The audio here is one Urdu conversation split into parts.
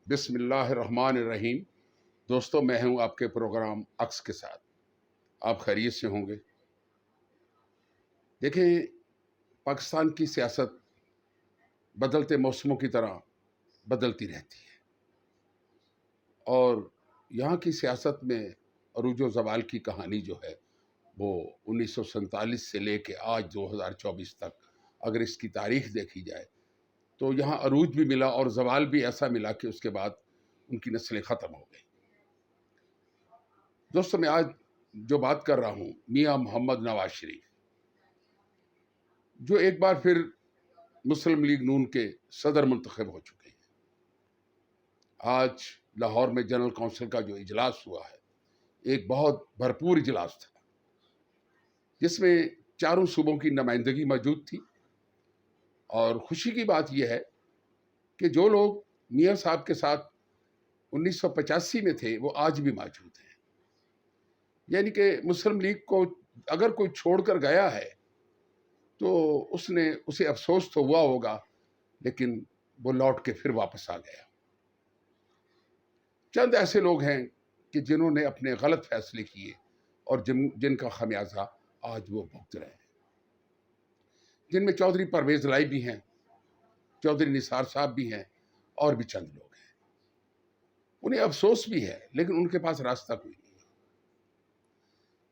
بسم اللہ الرحمن الرحیم۔ دوستو، میں ہوں آپ کے پروگرام عکس کے ساتھ۔ آپ خیریت سے ہوں گے؟ دیکھیں، پاکستان کی سیاست بدلتے موسموں کی طرح بدلتی رہتی ہے، اور یہاں کی سیاست میں عروج و زوال کی کہانی جو ہے وہ 1947 سے لے کے آج 2024 تک اگر اس کی تاریخ دیکھی جائے تو یہاں عروج بھی ملا اور زوال بھی ایسا ملا کہ اس کے بعد ان کی نسلیں ختم ہو گئی۔ دوستو، میں آج جو بات کر رہا ہوں میاں محمد نواز شریف، جو ایک بار پھر مسلم لیگ نون کے صدر منتخب ہو چکے ہیں۔ آج لاہور میں جنرل کونسل کا جو اجلاس ہوا ہے، ایک بہت بھرپور اجلاس تھا، جس میں چاروں صوبوں کی نمائندگی موجود تھی۔ اور خوشی کی بات یہ ہے کہ جو لوگ میاں صاحب کے ساتھ 1985 میں تھے وہ آج بھی موجود ہیں۔ یعنی کہ مسلم لیگ کو اگر کوئی چھوڑ کر گیا ہے تو اسے افسوس تو ہوا ہوگا، لیکن وہ لوٹ کے پھر واپس آ گیا۔ چند ایسے لوگ ہیں کہ جنہوں نے اپنے غلط فیصلے کیے اور جن کا خمیازہ آج وہ بھگت رہے ہیں، جن میں چودھری پرویز لائی بھی ہیں، چودھری نثار صاحب بھی ہیں، اور بھی چند لوگ ہیں۔ انہیں افسوس بھی ہے، لیکن ان کے پاس راستہ کوئی نہیں۔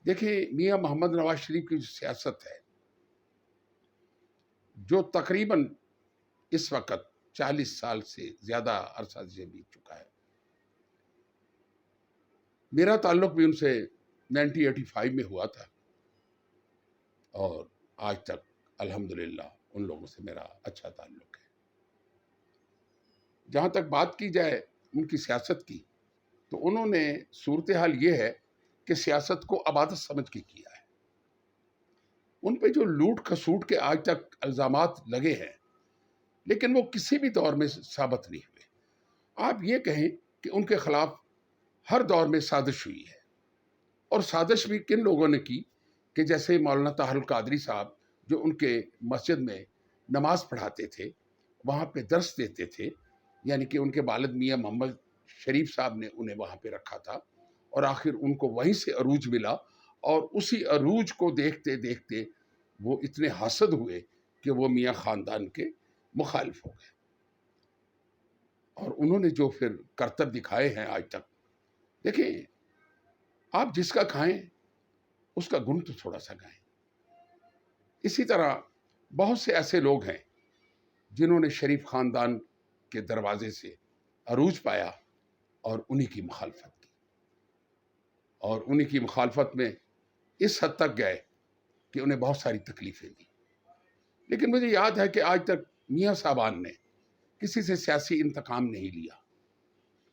دیکھیں، میاں محمد نواز شریف کی جو سیاست ہے، جو تقریباً اس وقت 40 سال سے زیادہ عرصہ سے بیت چکا ہے۔ میرا تعلق بھی ان سے 1985 میں ہوا تھا، اور آج تک الحمدللہ ان لوگوں سے میرا اچھا تعلق ہے۔ جہاں تک بات کی جائے ان کی سیاست کی، تو انہوں نے صورتحال یہ ہے کہ سیاست کو عبادت سمجھ کے کیا ہے۔ ان پہ جو لوٹ کھسوٹ کے آج تک الزامات لگے ہیں، لیکن وہ کسی بھی دور میں ثابت نہیں ہوئے۔ آپ یہ کہیں کہ ان کے خلاف ہر دور میں سازش ہوئی ہے، اور سازش بھی کن لوگوں نے کی کہ جیسے مولانا طاہر القادری صاحب، جو ان کے مسجد میں نماز پڑھاتے تھے، وہاں پہ درس دیتے تھے، یعنی کہ ان کے والد میاں محمد شریف صاحب نے انہیں وہاں پہ رکھا تھا، اور آخر ان کو وہیں سے عروج ملا، اور اسی عروج کو دیکھتے دیکھتے وہ اتنے حاسد ہوئے کہ وہ میاں خاندان کے مخالف ہو گئے۔ اور انہوں نے جو پھر کرتب دکھائے ہیں آج تک، دیکھیں، آپ جس کا کھائیں اس کا گن تو تھوڑا سا گائیں۔ اسی طرح بہت سے ایسے لوگ ہیں جنہوں نے شریف خاندان کے دروازے سے عروج پایا اور انہی کی مخالفت کی، اور انہی کی مخالفت میں اس حد تک گئے کہ انہیں بہت ساری تکلیفیں دی۔ لیکن مجھے یاد ہے کہ آج تک میاں صاحبان نے کسی سے سیاسی انتقام نہیں لیا۔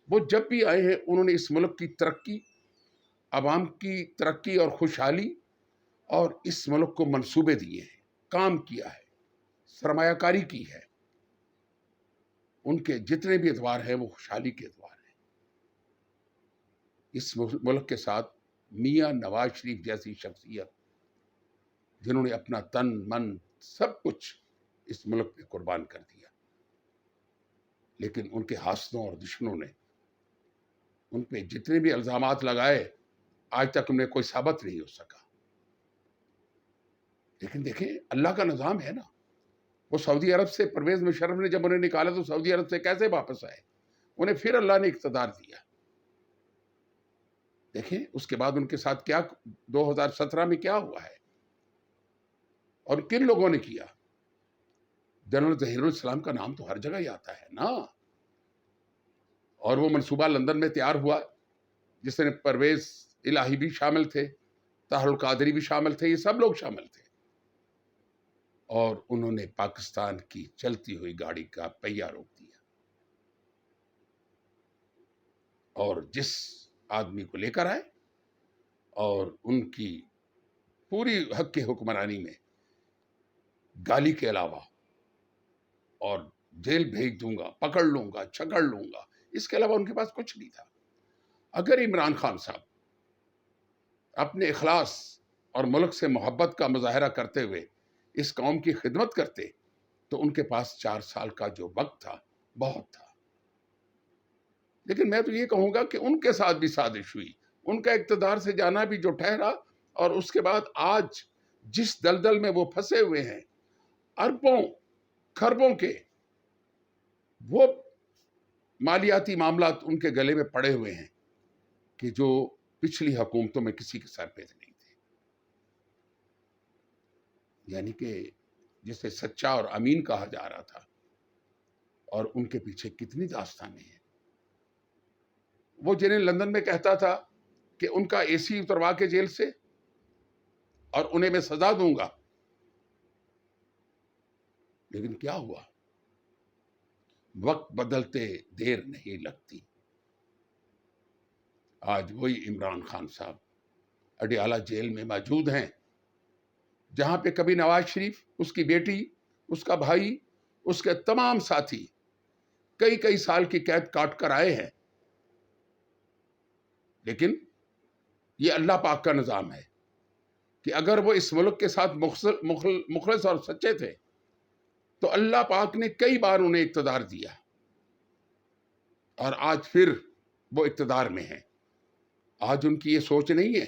وہ جب بھی آئے ہیں انہوں نے اس ملک کی ترقی، عوام کی ترقی اور خوشحالی، اور اس ملک کو منصوبے دیے ہیں، کام کیا ہے، سرمایہ کاری کی ہے۔ ان کے جتنے بھی ادوار ہیں وہ خوشحالی کے ادوار ہیں۔ اس ملک کے ساتھ میاں نواز شریف جیسی شخصیت، جنہوں نے اپنا تن من سب کچھ اس ملک پہ قربان کر دیا، لیکن ان کے حاسدوں اور دشمنوں نے ان پہ جتنے بھی الزامات لگائے، آج تک انہیں کوئی ثابت نہیں ہو سکا۔ لیکن دیکھیں، اللہ کا نظام ہے نا۔ وہ سعودی عرب سے پرویز مشرف نے جب انہیں نکالا تو سعودی عرب سے کیسے واپس آئے؟ انہیں پھر اللہ نے اقتدار دیا۔ دیکھیں اس کے بعد ان کے ساتھ کیا 2017 میں کیا ہوا ہے، اور کن لوگوں نے کیا۔ جنرل ظہیر الاسلام کا نام تو ہر جگہ ہی آتا ہے نا، اور وہ منصوبہ لندن میں تیار ہوا جس میں پرویز الہی بھی شامل تھے، طاہر القادری بھی شامل تھے، یہ سب لوگ شامل تھے، اور انہوں نے پاکستان کی چلتی ہوئی گاڑی کا پہیہ روک دیا۔ اور جس آدمی کو لے کر آئے اور ان کی پوری حق کی حکمرانی میں گالی کے علاوہ، اور جیل بھیج دوں گا، پکڑ لوں گا، چھکڑ لوں گا، اس کے علاوہ ان کے پاس کچھ نہیں تھا۔ اگر عمران خان صاحب اپنے اخلاص اور ملک سے محبت کا مظاہرہ کرتے ہوئے اس قوم کی خدمت کرتے تو ان کے پاس 4 سال کا جو وقت تھا بہت تھا۔ لیکن میں تو یہ کہوں گا کہ ان کے ساتھ بھی سازش ہوئی، ان کا اقتدار سے جانا بھی جو ٹھہرا، اور اس کے بعد آج جس دلدل میں وہ پھنسے ہوئے ہیں، اربوں کھربوں کے وہ مالیاتی معاملات ان کے گلے میں پڑے ہوئے ہیں کہ جو پچھلی حکومتوں میں کسی کے سر پہ نہیں تھے. یعنی کہ جسے سچا اور امین کہا جا رہا تھا، اور ان کے پیچھے کتنی داستانیں ہیں. وہ جنہیں لندن میں کہتا تھا کہ ان کا اے سی اتروا کے جیل سے اور انہیں میں سزا دوں گا، لیکن کیا ہوا؟ وقت بدلتے دیر نہیں لگتی. آج وہی عمران خان صاحب اڈیالہ جیل میں موجود ہیں، جہاں پہ کبھی نواز شریف، اس کی بیٹی، اس کا بھائی، اس کے تمام ساتھی کئی کئی سال کی قید کاٹ کر آئے ہیں. لیکن یہ اللہ پاک کا نظام ہے کہ اگر وہ اس ملک کے ساتھ مخلص اور سچے تھے تو اللہ پاک نے کئی بار انہیں اقتدار دیا، اور آج پھر وہ اقتدار میں ہیں. آج ان کی یہ سوچ نہیں ہے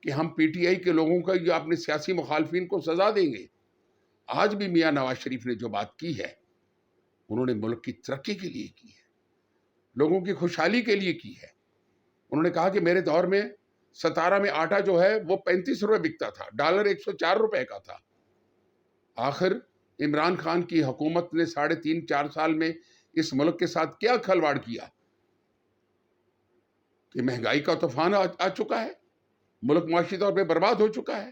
کہ ہم پی ٹی آئی کے لوگوں کا یا اپنے سیاسی مخالفین کو سزا دیں گے. آج بھی میاں نواز شریف نے جو بات کی ہے، انہوں نے ملک کی ترقی کے لیے کی ہے، لوگوں کی خوشحالی کے لیے کی ہے. انہوں نے کہا کہ میرے دور میں 17 میں آٹا جو ہے وہ 35 روپے بکتا تھا، ڈالر 104 روپے کا تھا. آخر عمران خان کی حکومت نے 3.5-4 سال میں اس ملک کے ساتھ کیا کھلواڑ کیا کہ مہنگائی کا طوفان آ چکا ہے، ملک معاشی طور پہ برباد ہو چکا ہے.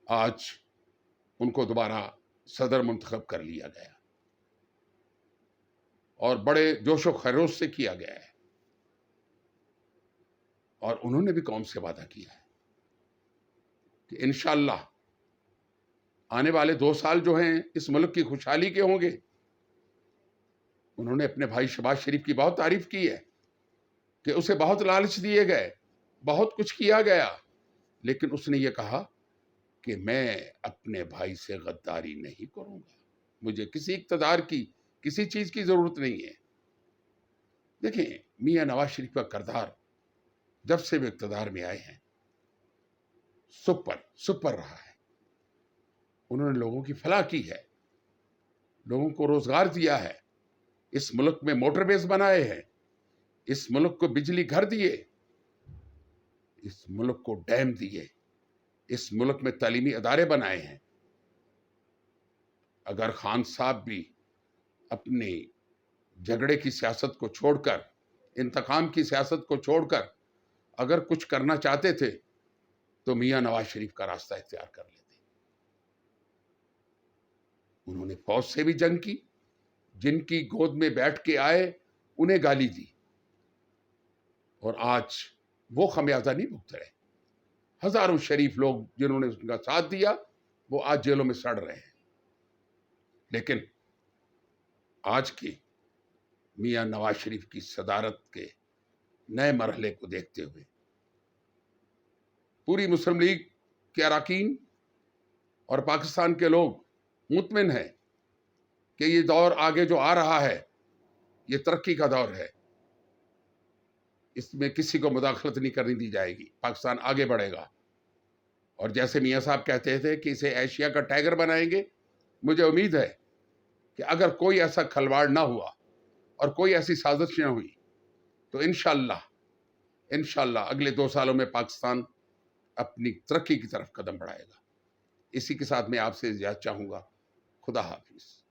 آج ان کو دوبارہ صدر منتخب کر لیا گیا اور بڑے جوش و خروش سے کیا گیا ہے، اور انہوں نے بھی قوم سے وعدہ کیا ہے کہ انشاءاللہ آنے والے 2 سال جو ہیں اس ملک کی خوشحالی کے ہوں گے. انہوں نے اپنے بھائی شہباز شریف کی بہت تعریف کی ہے کہ اسے بہت لالچ دیے گئے، بہت کچھ کیا گیا، لیکن اس نے یہ کہا کہ میں اپنے بھائی سے غداری نہیں کروں گا، مجھے کسی اقتدار کی، کسی چیز کی ضرورت نہیں ہے. دیکھیں میاں نواز شریف کا کردار جب سے وہ اقتدار میں آئے ہیں سپر رہا ہے. انہوں نے لوگوں کی فلاح کی ہے، لوگوں کو روزگار دیا ہے، اس ملک میں موٹر ویز بنائے ہیں، اس ملک کو بجلی گھر دیے، اس ملک کو ڈیم دیے، اس ملک میں تعلیمی ادارے بنائے ہیں. اگر خان صاحب بھی اپنی جھگڑے کی سیاست کو چھوڑ کر، انتقام کی سیاست کو چھوڑ کر اگر کچھ کرنا چاہتے تھے تو میاں نواز شریف کا راستہ اختیار کر لیتے. انہوں نے فوج سے بھی جنگ کی، جن کی گود میں بیٹھ کے آئے انہیں گالی دی، اور آج وہ خمیازہ نہیں بھگت رہے. ہزاروں شریف لوگ جنہوں نے ان کا ساتھ دیا وہ آج جیلوں میں سڑ رہے ہیں. لیکن آج کی میاں نواز شریف کی صدارت کے نئے مرحلے کو دیکھتے ہوئے پوری مسلم لیگ کے اراکین اور پاکستان کے لوگ مطمئن ہیں کہ یہ دور آگے جو آ رہا ہے یہ ترقی کا دور ہے، اس میں کسی کو مداخلت نہیں کرنی دی جائے گی. پاکستان آگے بڑھے گا، اور جیسے میاں صاحب کہتے تھے کہ اسے ایشیا کا ٹائگر بنائیں گے، مجھے امید ہے کہ اگر کوئی ایسا کھلواڑ نہ ہوا اور کوئی ایسی سازش نہ ہوئی تو انشاءاللہ اگلے 2 سالوں میں پاکستان اپنی ترقی کی طرف قدم بڑھائے گا. اسی کے ساتھ میں آپ سے اجازت چاہوں گا. خدا حافظ.